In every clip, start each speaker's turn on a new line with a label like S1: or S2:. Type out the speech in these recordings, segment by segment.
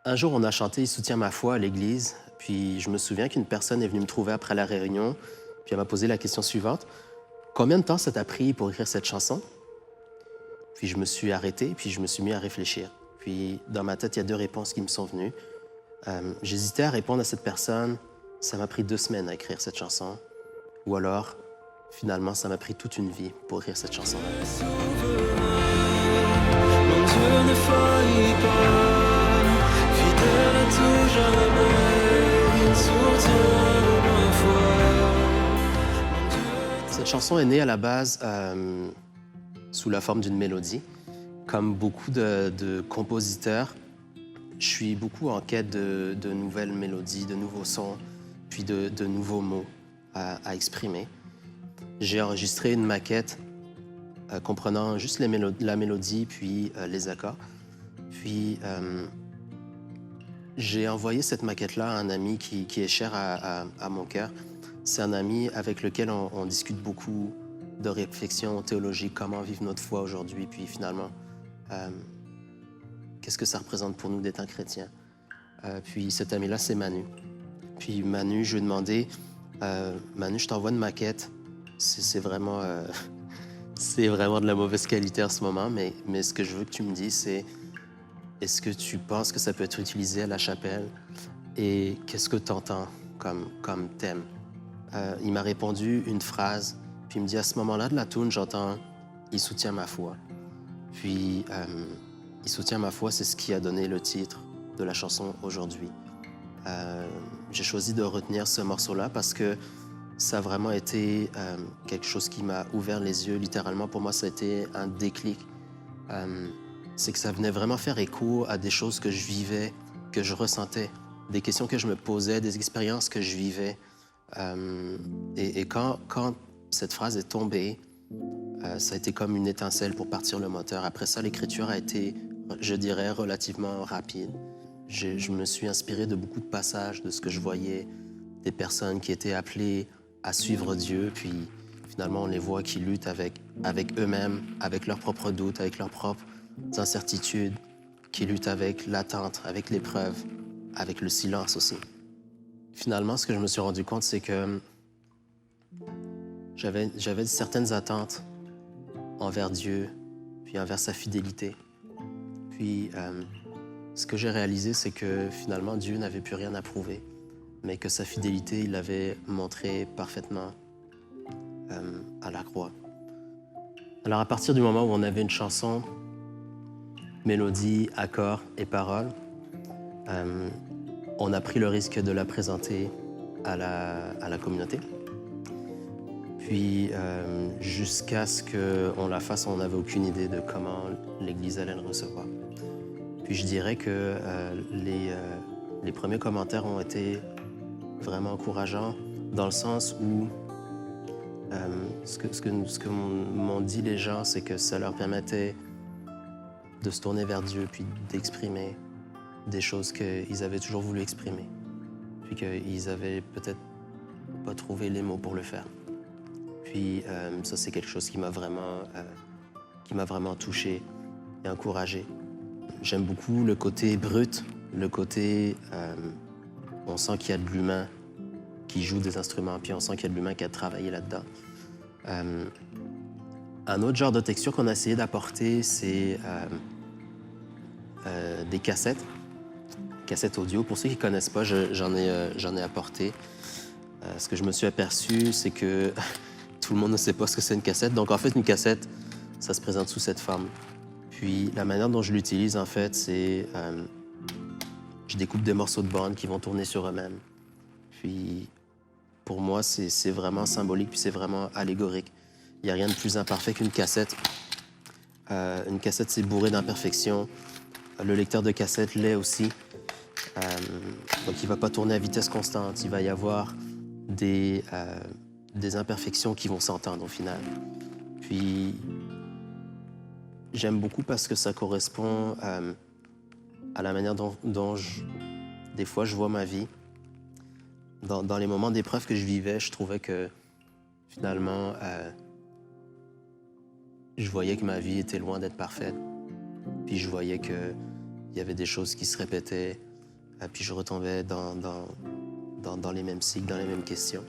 S1: Un jour, on a chanté « Il soutient ma foi » à l'église, puis je me souviens qu'une personne est venue me trouver après la réunion, puis elle m'a posé la question suivante. Combien de temps ça t'a pris pour écrire cette chanson? Puis je me suis arrêté, puis je me suis mis à réfléchir. Puis dans ma tête, il y a deux réponses qui me sont venues. J'hésitais à répondre à cette personne, ça m'a pris 2 semaines à écrire cette chanson. Ou alors, finalement, ça m'a pris toute une vie pour écrire cette chanson.
S2: Mon Dieu ne faillit pas, fidèle à tout jamais, il soutient ma foi.
S1: Cette chanson est née à la base sous la forme d'une mélodie. Comme beaucoup de compositeurs, je suis beaucoup en quête de nouvelles mélodies, de nouveaux sons, puis de nouveaux mots à exprimer. J'ai enregistré une maquette comprenant juste la mélodie, puis les accords. Puis j'ai envoyé cette maquette-là à un ami qui est cher à mon cœur. C'est un ami avec lequel on discute beaucoup de réflexions théologiques, comment vivre notre foi aujourd'hui, puis finalement, qu'est-ce que ça représente pour nous d'être un chrétien. Puis cet ami-là, c'est Manu. Puis Manu, je lui ai demandé, Manu, je t'envoie une maquette. C'est vraiment, c'est vraiment de la mauvaise qualité en ce moment, mais ce que je veux que tu me dises, c'est est-ce que tu penses que ça peut être utilisé à la chapelle et qu'est-ce que tu entends comme thème? Il m'a répondu une phrase, puis il me dit à ce moment-là de la toune, j'entends « Il soutient ma foi ». Puis « Il soutient ma foi », c'est ce qui a donné le titre de la chanson aujourd'hui. J'ai choisi de retenir ce morceau-là parce que ça a vraiment été quelque chose qui m'a ouvert les yeux. Littéralement, pour moi, ça a été un déclic. C'est que ça venait vraiment faire écho à des choses que je vivais, que je ressentais, des questions que je me posais, des expériences que je vivais. Et quand cette phrase est tombée, ça a été comme une étincelle pour partir le moteur. Après ça, l'écriture a été, je dirais, relativement rapide. Je me suis inspiré de beaucoup de passages, de ce que je voyais, des personnes qui étaient appelées à suivre Dieu, puis finalement, on les voit qui luttent avec eux-mêmes, avec leurs propres doutes, avec leurs propres incertitudes, qui luttent avec l'attente, avec l'épreuve, avec le silence aussi. Finalement, ce que je me suis rendu compte, c'est que j'avais certaines attentes envers Dieu, puis envers sa fidélité. Puis, ce que j'ai réalisé, c'est que finalement, Dieu n'avait plus rien à prouver, mais que sa fidélité, il l'avait montré parfaitement à la croix. Alors, à partir du moment où on avait une chanson, mélodie, accords et paroles, on a pris le risque de la présenter à la communauté. Puis, jusqu'à ce qu'on la fasse, on n'avait aucune idée de comment l'Église allait le recevoir. Puis je dirais que les premiers commentaires ont été vraiment encourageants, dans le sens où ce que m'ont dit les gens, c'est que ça leur permettait de se tourner vers Dieu, puis d'exprimer des choses qu'ils avaient toujours voulu exprimer, puis qu'ils avaient peut-être pas trouvé les mots pour le faire. Puis ça, c'est quelque chose qui m'a vraiment touché et encouragé. J'aime beaucoup le côté brut, le côté... on sent qu'il y a de l'humain qui joue des instruments, puis on sent qu'il y a de l'humain qui a travaillé là-dedans. Un autre genre de texture qu'on a essayé d'apporter, c'est des cassettes audio. Pour ceux qui ne connaissent pas, j'en ai apporté. Ce que je me suis aperçu, c'est que tout le monde ne sait pas ce que c'est une cassette. Donc, en fait, une cassette, ça se présente sous cette forme. Puis, la manière dont je l'utilise, en fait, c'est... je découpe des morceaux de bande qui vont tourner sur eux-mêmes. Puis, pour moi, c'est vraiment symbolique, puis c'est vraiment allégorique. Il n'y a rien de plus imparfait qu'une cassette. Une cassette, c'est bourré d'imperfections. Le lecteur de cassette l'est aussi. Donc, il ne va pas tourner à vitesse constante. Il va y avoir des imperfections qui vont s'entendre au final. Puis, j'aime beaucoup parce que ça correspond à la manière dont des fois, je vois ma vie. Dans les moments d'épreuve que je vivais, je trouvais que, finalement, je voyais que ma vie était loin d'être parfaite. Puis je voyais qu'il y avait des choses qui se répétaient, Puis je retombais dans les mêmes cycles, dans les mêmes questions.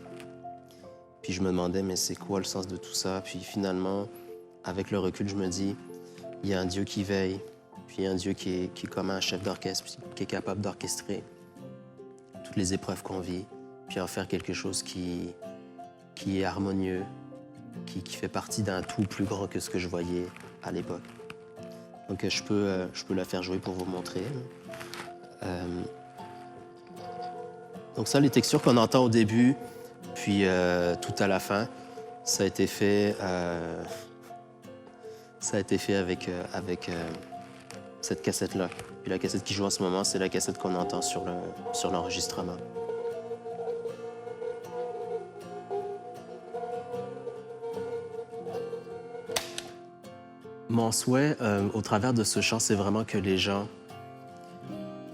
S1: Puis je me demandais, mais c'est quoi le sens de tout ça? Puis finalement, avec le recul, je me dis, il y a un Dieu qui veille, puis un Dieu qui est comme un chef d'orchestre, puis qui est capable d'orchestrer toutes les épreuves qu'on vit, puis en faire quelque chose qui est harmonieux, qui fait partie d'un tout plus grand que ce que je voyais à l'époque. Donc je peux la faire jouer pour vous montrer. Donc ça, les textures qu'on entend au début, puis tout à la fin, ça a été fait avec cette cassette-là. Puis la cassette qui joue en ce moment, c'est la cassette qu'on entend sur l'enregistrement. Mon souhait, au travers de ce chant, c'est vraiment que les gens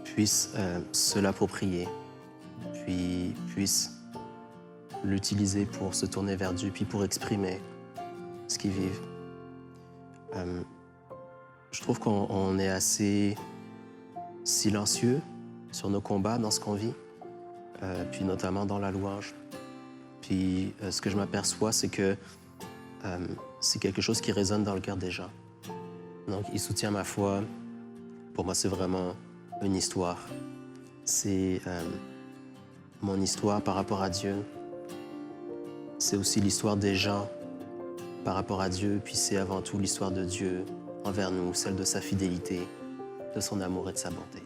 S1: puissent se l'approprier, puis puissent l'utiliser pour se tourner vers Dieu, puis pour exprimer ce qu'ils vivent. Je trouve qu'on est assez silencieux sur nos combats dans ce qu'on vit, puis notamment dans la louange. Puis ce que je m'aperçois, c'est que c'est quelque chose qui résonne dans le cœur des gens. Donc, il soutient ma foi. Pour moi, c'est vraiment une histoire. C'est mon histoire par rapport à Dieu. C'est aussi l'histoire des gens par rapport à Dieu. Puis c'est avant tout l'histoire de Dieu envers nous, celle de sa fidélité, de son amour et de sa bonté.